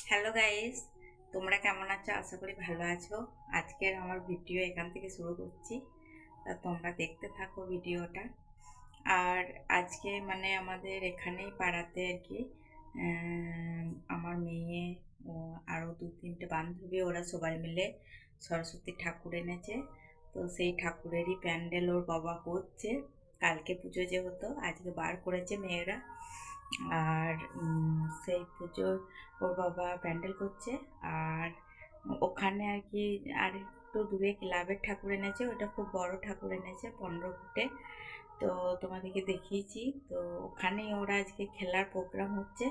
Hello guys, তোমরা কেমন আছো? আশা করি ভালো আছো। আজকের আমার ভিডিও এখান থেকে শুরু করছি, তা তোমরা দেখতে থাকো ভিডিওটা। আর আজকে মানে আমাদের এখানেই পাড়াতে আর কি আহ, আমার মেয়ে ও আরও দু তিনটে বান্ধবী ওরা সবাই মিলে সরস্বতী ঠাকুর এনেছে। তো সেই ঠাকুরেরই প্যান্ডেল ওর বাবা করছে। কালকে পুজো যে হতো আজকে বার করেছে মেয়েরা। আর সেই পুজো ওর বাবা প্যান্ডেল করছে। আর ওখানে আর কি আর একটু দূরে ক্লাবের ঠাকুর এনেছে, ওটা খুব বড় ঠাকুর এনেছে 15 ফুটে। তো তোমাদেরকে দেখিয়েছি। তো ওখানেই ওরা আজকে খেলার প্রোগ্রাম হচ্ছে,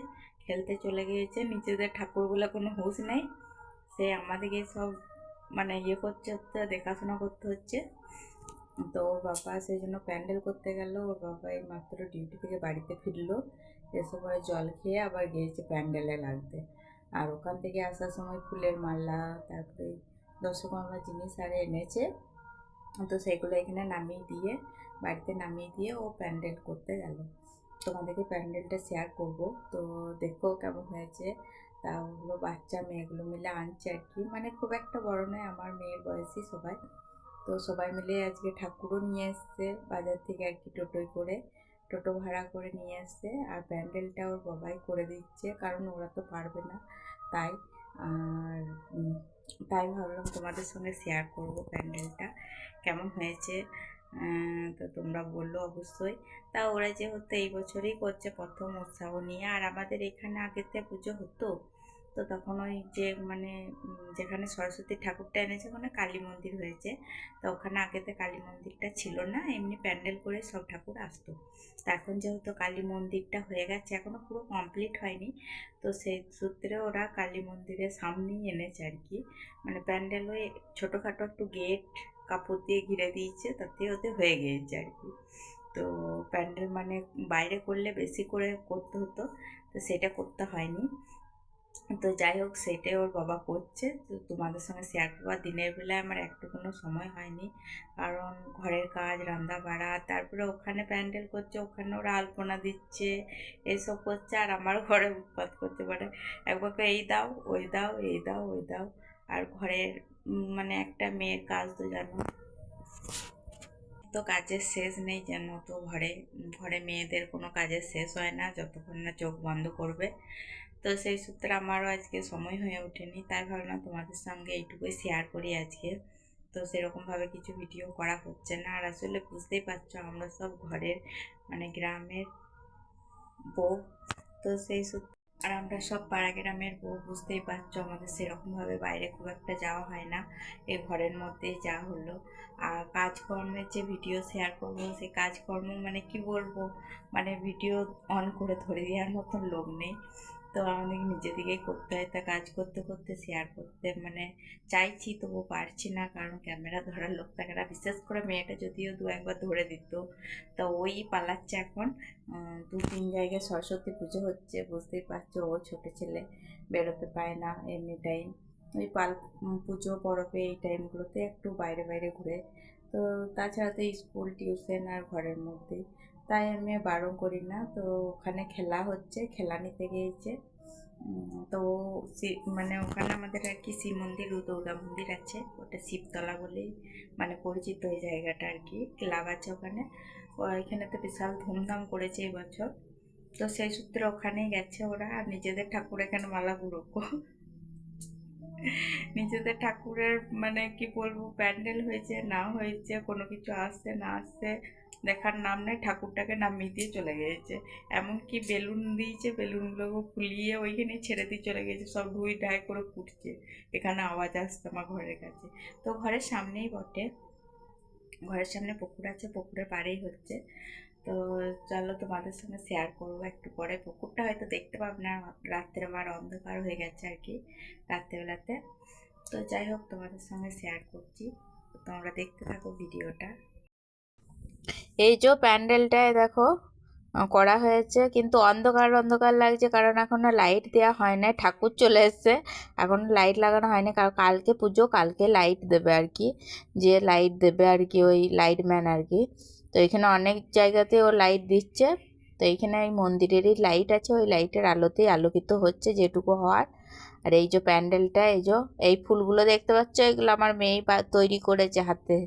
খেলতে চলে গিয়েছে। নিজেদের ঠাকুরগুলো কোনো হুঁশ নেই, সে আমাদেরকে সব মানে ইয়ে করতে হচ্ছে, দেখাশোনা করতে হচ্ছে। তো ওর বাবা সেই জন্য প্যান্ডেল করতে গেল। ওর বাবা এই মাত্র ডিউটি থেকে বাড়িতে ফিরলো, এসে পরে জল খেয়ে আবার গিয়েছে প্যান্ডেলে লাগতে। আর ওখান থেকে আসার সময় ফুলের মালা, তারপরে দশকর্মা জিনিস আর এনেছে। তো সেগুলো এখানে নামিয়ে দিয়ে, বাড়িতে নামিয়ে দিয়ে ও প্যান্ডেল করতে গেল। তোমাদেরকে প্যান্ডেলটা শেয়ার করব। তো দেখো কেমন হয়েছে। তা ওগুলো বাচ্চা মেয়েগুলো মিলে আনছে আর কি, মানে খুব একটা বড় নয়, আমার মেয়ের বয়সী সবাই। তো সবাই মিলে আজকে ঠাকুরও নিয়ে এসছে বাজার থেকে আর কি, টোটোয় করে, টোটো ভাড়া করে নিয়ে এসছে। আর প্যান্ডেলটা ওর বাবাই করে দিচ্ছে, কারণ ওরা তো পারবে না, তাই। আর তাই ভাবলাম তোমাদের সঙ্গে শেয়ার করব প্যান্ডেলটা কেমন হয়েছে। তো তোমরা বললো অবশ্যই। তা ওরা যেহেতু এই বছরই করছে প্রথম উৎসাহ নিয়ে। আর আমাদের এখানে আগেতে পুজো হতো, তো তখন ওই যে মানে যেখানে সরস্বতী ঠাকুরটা এনেছে ওখানে কালী মন্দির হয়েছে। তো ওখানে আগেতে কালী মন্দিরটা ছিল না, এমনি প্যান্ডেল করে সব ঠাকুর আসতো। তো এখন যেহেতু কালী মন্দিরটা হয়ে গেছে, এখনও পুরো কমপ্লিট হয়নি, তো সেই সূত্রে ওরা কালী মন্দিরের সামনেই এনেছে আর কি। মানে প্যান্ডেল ওই ছোটোখাটো একটু গেট কাপড় দিয়ে ঘিরে দিয়েছে, তাতে ওতে হয়ে গিয়েছে আর কি। তো প্যান্ডেল মানে বাইরে করলে বেশি করে করতে হতো, তো সেটা করতে হয়নি। তো যাই হোক, সেটাই ওর বাবা করছে। তো তোমাদের সঙ্গে শেয়ার করবার, দিনের বেলায় আমার একটু কোনো সময় হয়নি, কারণ ঘরের কাজ, রান্না বাড়া, তারপরে ওখানে প্যান্ডেল করছে, ওখানে ওরা আলপনা দিচ্ছে, এইসব করছে। আর আমার ঘরে উৎপাত করতে পারে, একবার করে এই দাও ওই দাও, এই দাও ওই দাও। আর ঘরের মানে একটা মেয়ের কাজ তো জানো, তো কাজের শেষ নেই যেন। তো ঘরে ঘরে মেয়েদের কোনো কাজের শেষ হয় না যতক্ষণ না চোখ বন্ধ করবে। তো সেই সূত্রে আমারও আজকে সময় হয়ে ওঠেনি, তাই ভাবলাম তোমাদের সঙ্গে এইটুকুই শেয়ার করি আজকে। তো সেরকমভাবে কিছু ভিডিও করা হচ্ছে না। আর আসলে বুঝতেই পারছো, আমরা সব ঘরের মানে গ্রামের বউ, তো সেই সূত্রে আর আমরা সব পাড়া গ্রামের বউ, বুঝতেই পারছো আমাদের সেরকমভাবে বাইরে খুব একটা যাওয়া হয় না, এই ঘরের মধ্যেই যা হলো। আর কাজকর্মের যে ভিডিও শেয়ার করবো, সেই কাজকর্ম মানে কি বলবো, মানে ভিডিও অন করে ধরে দেওয়ার মতন লোক নেই। তো আমাদের নিজে দিকেই করতে হয়, তা কাজ করতে করতে শেয়ার করতে মানে চাইছি, তবু পারছি না, কারণ ক্যামেরা ধরার লোক থাকে না। বিশেষ করে মেয়েটা যদিও দু একবার ধরে দিত, তা ওই পালাচ্ছে এখন। দু তিন জায়গায় সরস্বতী পুজো হচ্ছে, বুঝতেই পারছো, ও ছোটো ছেলে বেরোতে পায় না এমনি টাইম। ওই পুজো পরবে এই টাইমগুলোতে একটু বাইরে বাইরে ঘুরে। তো তাছাড়া তো স্কুল টিউশন আর ঘরের মধ্যেই, তাই আমি বারণ করি না। তো ওখানে খেলা হচ্ছে, খেলা নিতে গিয়েছে। তো মানে ওখানে আমাদের আর কি শিব মন্দির ও দুর্গা মন্দির আছে, ওটা শিবতলা বলেই মানে পরিচিত ওই জায়গাটা আর কি। ক্লাব আছে ওখানে, এখানে তো বিশাল ধুমধাম করেছে এই বছর। তো সেই সূত্রে ওখানেই গেছে ওরা। আর নিজেদের ঠাকুর এখানে মালা গুরুকো, নিজেদের ঠাকুরের মানে কি বলবো, প্যান্ডেল হয়েছে না হয়েছে, কোনো কিছু আসছে না আসছে দেখার নাম নেই, ঠাকুরটাকে নামিয়ে দিয়ে চলে গিয়েছে। এমনকি বেলুন দিয়েছে, বেলুনগুলো ফুলিয়ে ওইখানে ছেড়ে দিয়ে চলে গেছে, সব ঢুই ঢাই করে ফুটছে, এখানে আওয়াজ আসছে আমার ঘরের কাছে। তো ঘরের সামনেই বটে, ঘরের সামনে পুকুর আছে, পুকুরের পাড়েই হচ্ছে। তো চলো তোমাদের সঙ্গে শেয়ার করবো একটু পরে। পুকুরটা হয়তো দেখতে পাবে না, রাত্রে আমার অন্ধকার হয়ে গেছে আর কি রাত্রেবেলাতে। তো যাই হোক, তোমাদের সঙ্গে শেয়ার করছি, তোমরা দেখতে থাকো ভিডিওটা। এই যে প্যান্ডেলটায় দেখো করা হয়েছে, কিন্তু অন্ধকার অন্ধকার লাগছে, কারণ এখনো লাইট দেওয়া হয় না, ঠাকুর চলে এসছে, এখন লাইট লাগানো হয়নি, কারণ কালকে পুজো, কালকে লাইট দেবে আর কি, যে লাইট দেবে আর কি, ওই লাইটম্যান আর কি। তো এখানে অনেক জায়গাতে ও লাইট দিচ্ছে। তো এইখানে এই মন্দিরেরই লাইট আছে, ওই লাইটের আলোতেই আলোকিত হচ্ছে যেটুকু হওয়ার। আর এই যে প্যান্ডেলটা, এই যে এই ফুলগুলো দেখতে পাচ্ছ, এগুলো আমার মেয়েই তৈরি করেছে হাতে।